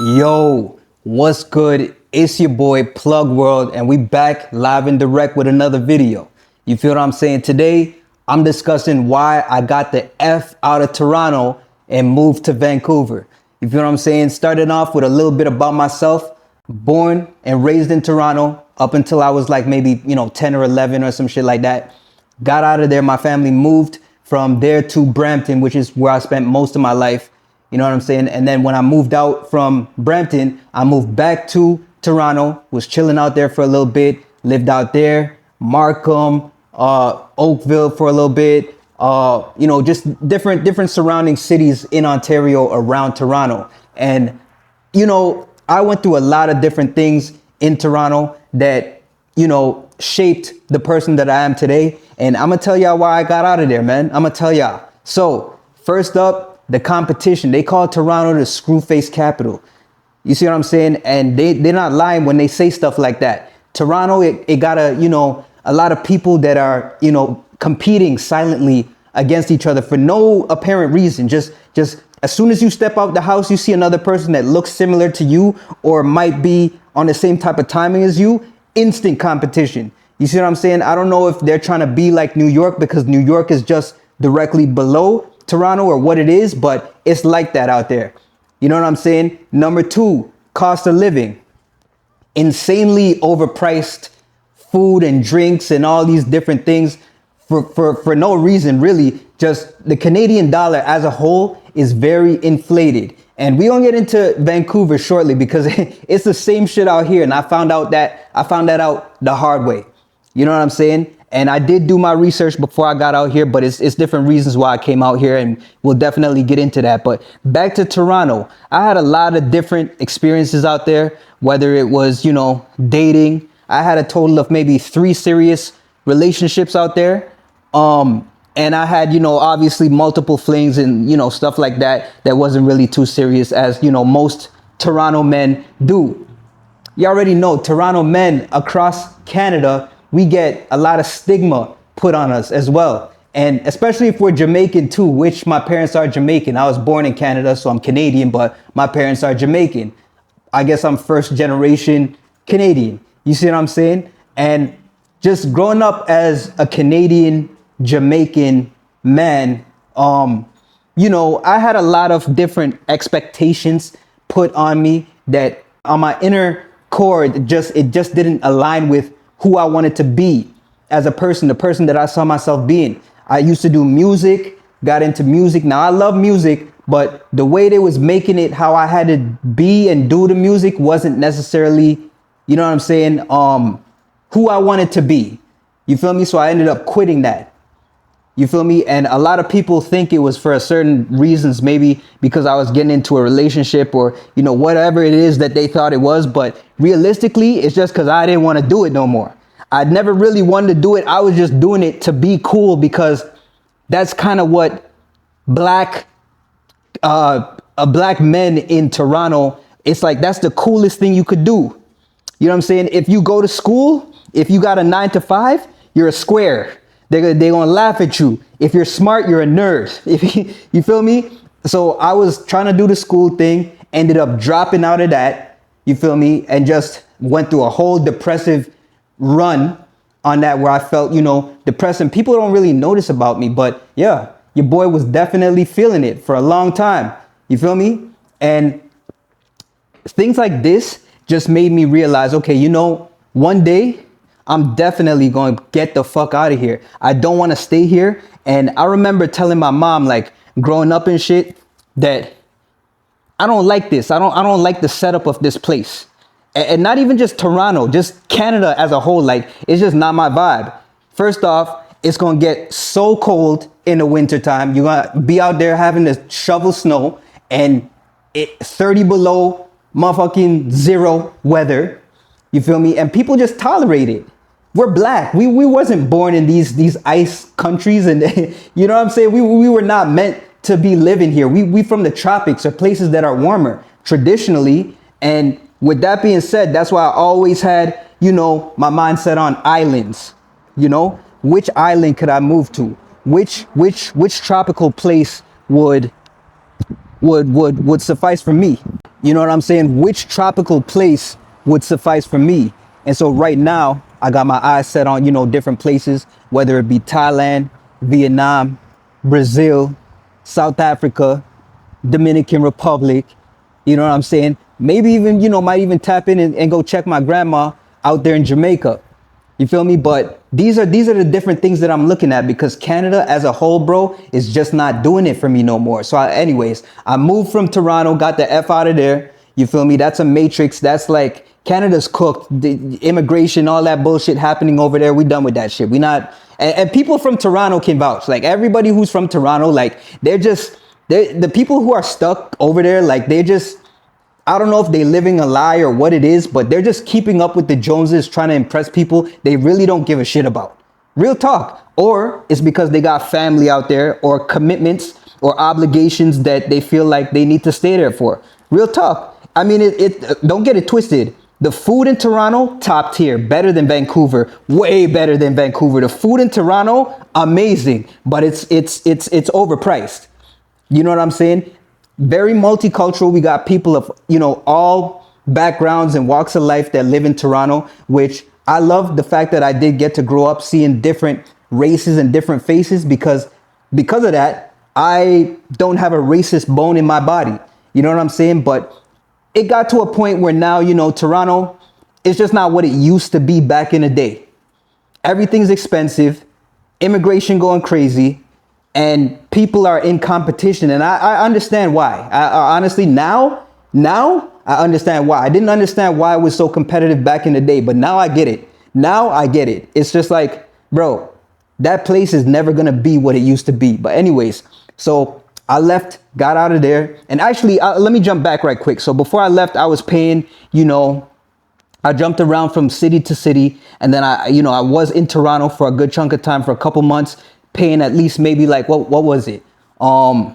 Yo, what's good? It's your boy Plug World, and we back live and direct with another video. You feel what I'm saying? Today, I'm discussing why I got the F out of Toronto and moved to Vancouver. You feel what I'm saying? Starting off with a little bit about myself. Born and raised in Toronto up until I was like maybe, 10 or 11 or some shit like that. Got out of there. My family moved from there to Brampton, which is where I spent most of my life. You know what I'm saying? And then when I moved out from Brampton, I moved back to Toronto, was chilling out there for a little bit, lived out there, Markham, Oakville for a little bit, just different surrounding cities in Ontario around Toronto. And, I went through a lot of different things in Toronto that, shaped the person that I am today. And I'm going to tell y'all why I got out of there, man. I'm going to tell y'all. So first up, the competition. They call Toronto the screwface capital. You see what I'm saying? And they're not lying when they say stuff like that. Toronto, it got a lot of people that are, competing silently against each other for no apparent reason. Just as soon as you step out the house, you see another person that looks similar to you or might be on the same type of timing as you. Instant competition. You see what I'm saying? I don't know if they're trying to be like New York because New York is just directly below Toronto or what it is, but it's like that out there. You know what I'm saying? Number two, cost of living. Insanely overpriced food and drinks and all these different things for no reason, really. Just the Canadian dollar as a whole is very inflated. And we're gonna get into Vancouver shortly because it's the same shit out here. And I found that out the hard way. You know what I'm saying? And I did do my research before I got out here, but it's different reasons why I came out here, and we'll definitely get into that. But back to Toronto, I had a lot of different experiences out there, whether it was, dating. I had a total of maybe 3 serious relationships out there. And I had, obviously multiple flings and, stuff like that wasn't really too serious as, most Toronto men do. You already know Toronto men across Canada, we get a lot of stigma put on us as well. And especially if we're Jamaican too, which my parents are Jamaican. I was born in Canada, so I'm Canadian, but my parents are Jamaican. I guess I'm first generation Canadian. You see what I'm saying? And just growing up as a Canadian Jamaican man, I had a lot of different expectations put on me that on my inner core, it just didn't align with who I wanted to be as a person, the person that I saw myself being. I used to do music, got into music. Now I love music, but the way they was making it, how I had to be and do the music wasn't necessarily, you know what I'm saying, who I wanted to be. You feel me? So I ended up quitting that. You feel me? And a lot of people think it was for a certain reasons, maybe because I was getting into a relationship or, whatever it is that they thought it was. But realistically, it's just because I didn't want to do it no more. I never really wanted to do it. I was just doing it to be cool because that's kind of what black men in Toronto, it's like that's the coolest thing you could do. You know what I'm saying? If you go to school, if you got a 9 to 5, you're a square. They're gonna laugh at you. If you're smart, you're a nerd. You feel me? So I was trying to do the school thing, ended up dropping out of that, you feel me? And just went through a whole depressive run on that where I felt, depressed. And people don't really notice about me, but yeah, your boy was definitely feeling it for a long time. You feel me? And things like this just made me realize, okay, one day, I'm definitely going to get the fuck out of here. I don't want to stay here. And I remember telling my mom, like growing up and shit, that I don't like this. I don't like the setup of this place. And not even just Toronto, just Canada as a whole. Like, it's just not my vibe. First off, it's going to get so cold in the wintertime. You're going to be out there having to shovel snow and 30 below motherfucking zero weather. You feel me? And people just tolerate it. We're black. We wasn't born in these ice countries, and you know what I'm saying? We were not meant to be living here. We from the tropics or places that are warmer traditionally. And with that being said, that's why I always had, my mindset on islands. Which island could I move to? Which tropical place would would suffice for me. You know what I'm saying? Which tropical place would suffice for me? And so right now I got my eyes set on, you know, different places, whether it be Thailand, Vietnam, Brazil, South Africa, Dominican Republic. You know what I'm saying? Maybe even, you know, might even tap in and go check my grandma out there in Jamaica. You feel me? But these are the different things that I'm looking at, because Canada as a whole, bro, is just not doing it for me no more. So anyways, I moved from Toronto, got the F out of there. You feel me? That's a matrix. That's like Canada's cooked. The immigration, all that bullshit happening over there. We done with that shit. We not, and people from Toronto can vouch. Like everybody who's from Toronto, like they're the people who are stuck over there, like they just, I don't know if they're living a lie or what it is, but they're just keeping up with the Joneses, trying to impress people they really don't give a shit about. Real talk. Or it's because they got family out there, or commitments or obligations that they feel like they need to stay there for. Real talk. I mean, don't get it twisted. The food in Toronto, top tier, better than Vancouver, way better than Vancouver. The food in Toronto, amazing, but it's overpriced. You know what I'm saying? Very multicultural. We got people of, you know, all backgrounds and walks of life that live in Toronto, which I love the fact that I did get to grow up seeing different races and different faces, because of that, I don't have a racist bone in my body. You know what I'm saying? But it got to a point where now, you know, Toronto is just not what it used to be back in the day. Everything's expensive, immigration going crazy, and people are in competition. And I understand why. I honestly, now I understand why. I didn't understand why it was so competitive back in the day, but now I get it. Now I get it. It's just like, bro, that place is never going to be what it used to be. But anyways, so I left, got out of there. And actually, let me jump back right quick. So before I left, I was paying, you know, I jumped around from city to city. And then I was in Toronto for a good chunk of time, for a couple months, paying at least maybe like, what was it? I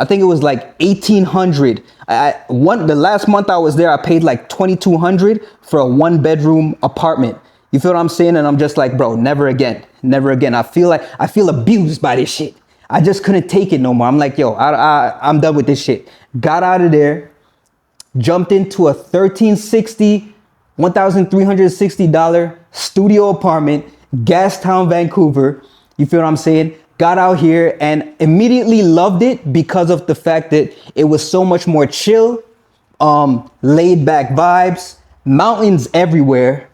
think it was like 1,800. The last month I was there, I paid like 2,200 for a 1-bedroom apartment. You feel what I'm saying? And I'm just like, bro, never again, never again. I feel abused by this shit. I just couldn't take it no more. I'm like, yo, I'm done with this shit. Got out of there, jumped into a $1,360 studio apartment, Gastown, Vancouver. You feel what I'm saying? Got out here and immediately loved it because of the fact that it was so much more chill, laid back vibes, mountains everywhere.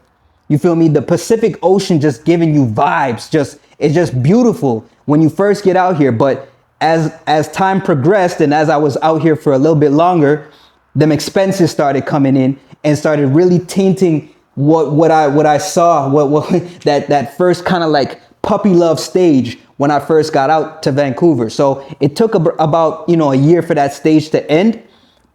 You feel me? The Pacific Ocean just giving you vibes. It's just beautiful when you first get out here. But as time progressed and as I was out here for a little bit longer, them expenses started coming in and started really tainting what I saw, that first kind of like puppy love stage when I first got out to Vancouver. So it took about, you know, a year for that stage to end,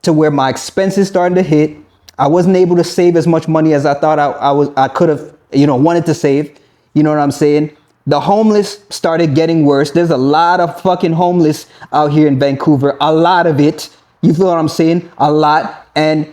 to where my expenses started to hit. I wasn't able to save as much money as I thought I could have, you know, wanted to save. You know what I'm saying? The homeless started getting worse. There's a lot of fucking homeless out here in Vancouver. A lot of it. You feel what I'm saying? A lot. And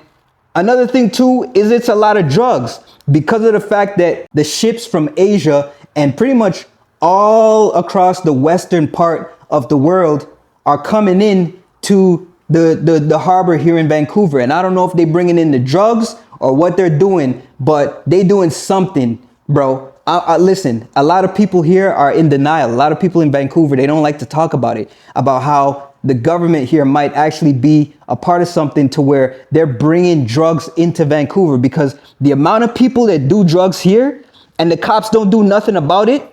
another thing too is it's a lot of drugs, because of the fact that the ships from Asia and pretty much all across the western part of the world are coming in to the harbor here in Vancouver. And I don't know if they're bringing in the drugs or what they're doing, but they doing something, bro. Listen, a lot of people here are in denial. A lot of people in Vancouver, they don't like to talk about it, about how the government here might actually be a part of something to where they're bringing drugs into Vancouver, because the amount of people that do drugs here and the cops don't do nothing about it,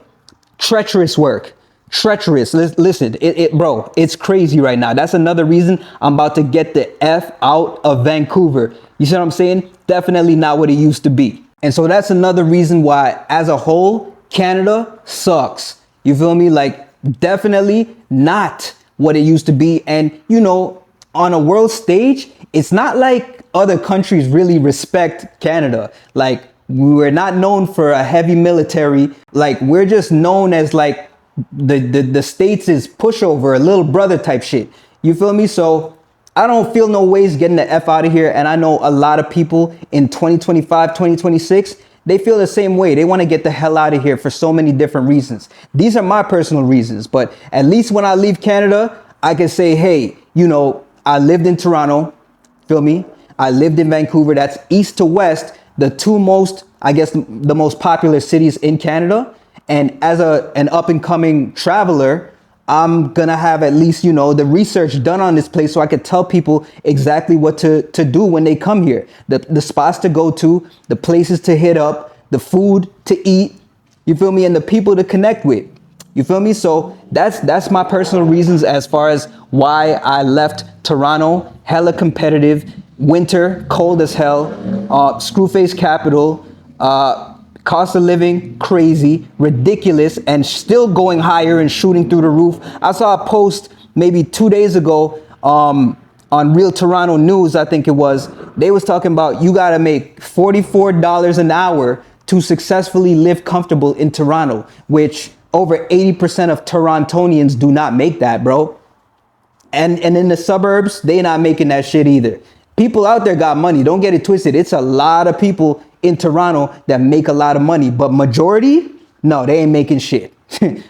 treacherous work. Treacherous. Listen, bro, it's crazy right now. That's another reason I'm about to get the F out of Vancouver. You see what I'm saying? Definitely not what it used to be. And so that's another reason why, as a whole, Canada sucks. You feel me? Like, definitely not what it used to be. And, you know, on a world stage, it's not like other countries really respect Canada. Like, we're not known for a heavy military. Like, we're just known as like the States is pushover, a little brother type shit. You feel me? So I don't feel no ways getting the F out of here. And I know a lot of people in 2025, 2026, they feel the same way. They want to get the hell out of here for so many different reasons. These are my personal reasons. But at least when I leave Canada, I can say, hey, you know, I lived in Toronto, feel me? I lived in Vancouver. That's east to west, the two most, I guess, the most popular cities in Canada. And as an up and coming traveler, I'm gonna have at least, you know, the research done on this place so I could tell people exactly what to do when they come here. The spots to go to, the places to hit up, the food to eat, you feel me, and the people to connect with. You feel me? So that's my personal reasons as far as why I left Toronto. Hella competitive, winter, cold as hell, screwface capital, cost of living crazy, ridiculous, and still going higher and shooting through the roof. I saw a post maybe 2 days ago on Real Toronto News, I think it was. They was talking about you gotta make $44 an hour to successfully live comfortable in Toronto, which over 80% of Torontonians do not make that, bro. And in the suburbs, they not making that shit either. People out there got money. Don't get it twisted. It's a lot of people in Toronto that make a lot of money, but majority, no, they ain't making shit.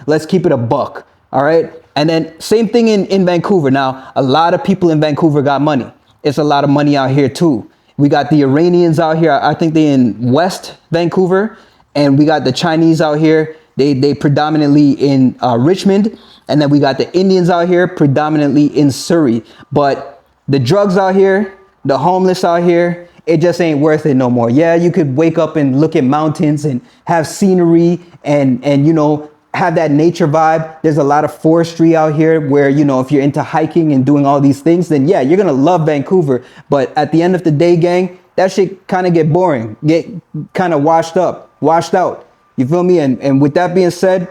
Let's keep it a buck. All right. And then same thing in Vancouver. Now, a lot of people in Vancouver got money. It's a lot of money out here too. We got the Iranians out here. I think they in West Vancouver, and we got the Chinese out here. They predominantly in Richmond, and then we got the Indians out here predominantly in Surrey. But the drugs out here, the homeless out here, it just ain't worth it no more. Yeah, you could wake up and look at mountains and have scenery and you know, have that nature vibe. There's a lot of forestry out here where, you know, if you're into hiking and doing all these things, then yeah, you're gonna love Vancouver. But at the end of the day, gang, that shit kind of get boring, get kind of washed out. You feel me? And with that being said,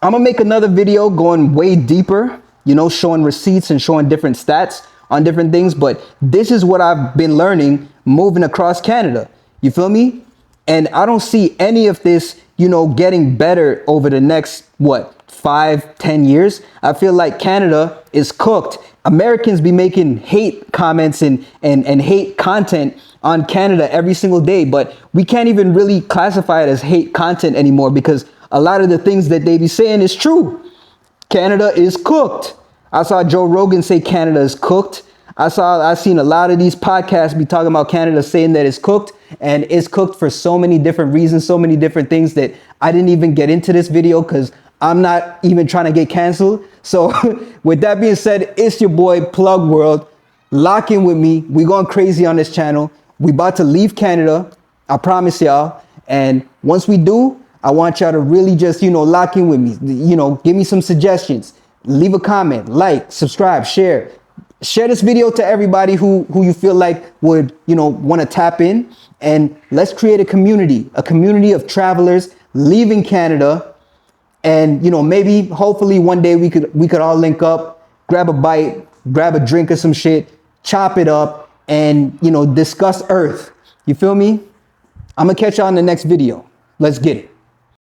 I'm gonna make another video going way deeper, you know, showing receipts and showing different stats on different things. But this is what I've been learning moving across Canada. You feel me? And I don't see any of this, you know, getting better over the next, what, 5-10 years. I feel like Canada is cooked. Americans be making hate comments and hate content on Canada every single day, but we can't even really classify it as hate content anymore because a lot of the things that they be saying is true. Canada is cooked. I saw Joe Rogan say Canada is cooked. I've seen a lot of these podcasts be talking about Canada saying that it's cooked, and it's cooked for so many different reasons, so many different things that I didn't even get into this video because I'm not even trying to get canceled. So with that being said, it's your boy Plug World. Lock in with me. We going crazy on this channel. We about to leave Canada. I promise y'all. And once we do, I want y'all to really just, you know, lock in with me. You know, give me some suggestions. Leave a comment, like, subscribe, share. Share this video to everybody who you feel like would, you know, want to tap in. And let's create a community of travelers leaving Canada. And, you know, maybe hopefully one day we could all link up, grab a bite, grab a drink or some shit, chop it up, and, you know, discuss Earth. You feel me? I'm gonna catch y'all in the next video. Let's get it.